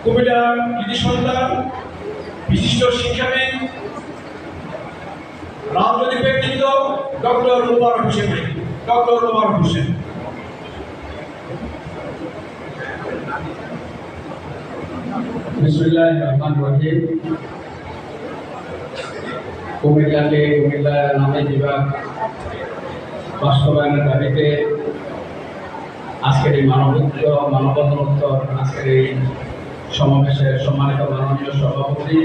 কুমিল্লা কৃতি সন্তান, বিশিষ্ট শিক্ষাবিদ, রাজনৈতিক ব্যক্তিত্ব ডক্টর মোবারক হোসেন। বিসমিল্লাহির রহমানির রহিম। কুমিল্লা নামে বিভাগ বাস্তবায়নের দাবিতে আজকের এই মানববন্ধনোত্তর আজকের এই সমাবেশের সম্মানিত মাননীয় সভাপতি,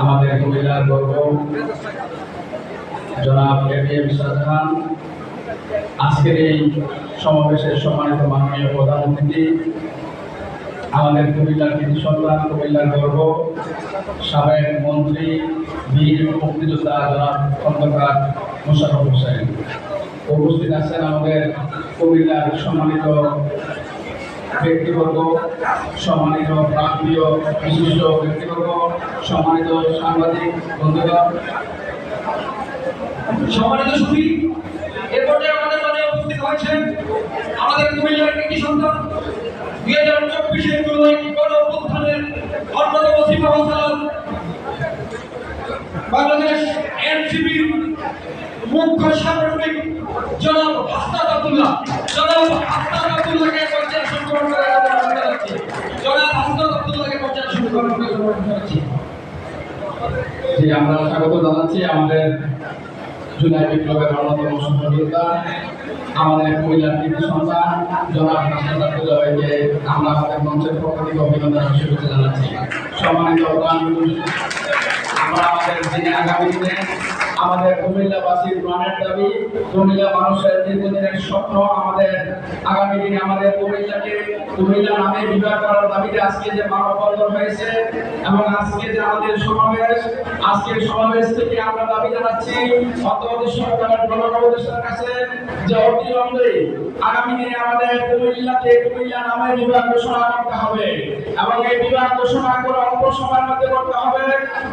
আমাদের কুমিল্লার গর্ব জনাব এবিএম শাহজাহান, আজকের এই সমাবেশের সম্মানিত মাননীয় প্রধান অতিথি, আমাদের কুমিল্লার কৃতি সন্তান, কুমিল্লার গর্ব, সাবেক মন্ত্রী, বীর মুক্তিযোদ্ধা জনাব খন্দকার মোশাররফ হোসেন। উপস্থিত আছেন আমাদের কুমিল্লার সম্মানিত ব্যক্তিবর্গ, সম্মানিত প্রান্তীয় বিশিষ্ট ব্যক্তিবর্গ, সম্মানিত সাংবাদিক বন্ধুগণ, সম্মানিত সুধী, এ পর্যায়ে আমাদের মাঝে উপস্থিত হয়েছেন আমাদের কুমিল্লার কৃতি সন্তান, 2024-এর জুলাই গণ-অভ্যুত্থানের অন্যতম সিপাহসালার, বাংলাদেশ এনসিপির মুখ্য সাংগঠনিক জনাব হাসনাত আব্দুল্লাহকে পর্যায়ে সংগ্রহণ করে যাচ্ছি। আমরা স্বাগত জানাচ্ছি আমাদের জুলাই বিপ্লবের অন্যতম সহযোদ্ধা, আমাদের কুমিল্লার কৃতি সন্তান জনাব হাসনাত আব্দুল্লাহকে আমরা আমাদের মঞ্চের পক্ষ থেকে অভিনন্দন ও শুভেচ্ছা জানাচ্ছি। সম্মানিত আমরা আমাদের দিনে আগামী দিনে আমাদের কুমিল্লাবাসীর প্রাণের দাবি, কুমিল্লা মানুষের দীর্ঘদিনের স্বপ্ন, আমাদের আগামী দিনে আমাদের কুমিল্লা নামে বিভাগ করার দাবিতে আজকে যে মানববন্ধন হয়েছে এবং আজকে যে আমাদের সমাবেশ, আজকের সমাবেশ থেকে আমরা দাবি জানাচ্ছি অন্তর্বর্তী সরকারের প্রধান উপদেষ্টার কাছে যে অবিলম্বে আগামী দিনে আমাদের কুমিল্লা নামে বিভাগ ঘোষণা করতে হবে এবং এই বিভাগ ঘোষণা করে অল্প সময়ের মধ্যে করতে হবে,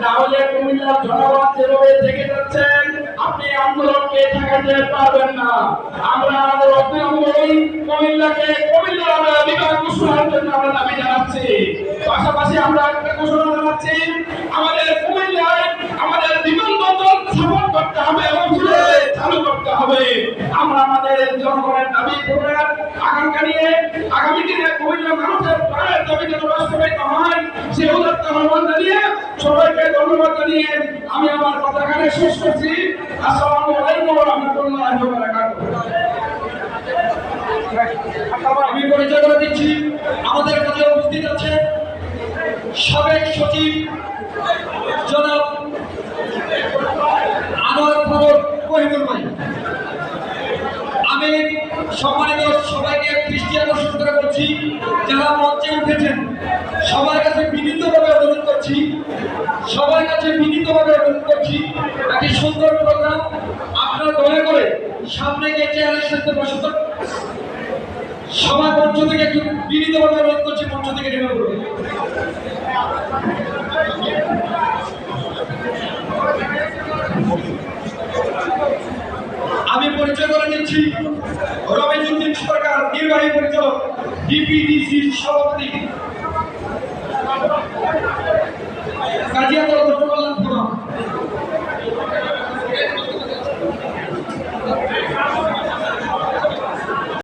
না হলে কুমিল্লার জনগণ যেভাবে থেকে যাচ্ছেন আপনি আন্দোলনকে ঠেকাতে পারবেন না। আমরা আমাদের অবিলম্বেই কুমিল্লা নামে বিভাগ ঘোষণার জন্য আমরা দাবি জানাচ্ছি। পাশাপাশি আমরা একটা ঘোষণা জানাচ্ছি, আমাদের কুমিল্লায় আমাদের বিমানবন্দর স্থাপন করতে হবে এবং চালু করতে হবে। আমরা আমাদের জনগণের দাবি পূরণের আকাঙ্ক্ষা নিয়ে আগামী দিনে কুমিল্লা মানুষের প্রাণের দাবি যেন বাস্তবায়িত হয় সে উদাত্ত আহ্বান জানিয়ে সবাইকে ধন্যবাদ জানিয়ে আমি আমার কথা এখানে শেষ করছি। আসসালামু আলাইকুম ওয়া রাহমাতুল্লাহি ওয়া বারাকাতুহু। আমি পরিচয় করে দিচ্ছি, আমাদের কাছে উপস্থিত আছে সাবেক সচিব জনাব আনোয়ার ফারুক মহিবুল ভাই। আমি সম্মানিত সবাইকে দৃষ্টি আকর্ষণ করে বলছি, যারা মঞ্চে উঠেছেন সবার কাছে বিনীতভাবে অনুরোধ করছি, একটি সুন্দর প্রোগ্রাম আপনারা দয়া করে সামনে গিয়ে চেয়ারের সাথে বসে সবার মঞ্চ থেকে একটু বিনীতভাবে অনুরোধ করছি, মঞ্চ থেকে নেমে পড়ুন। আমি পরিচয় করে নিচ্ছি রমেশউদ্দিন সরকার, নির্বাহী পরিচালক, ডিপিডিসির সভাপতি, কাজিয়াতলা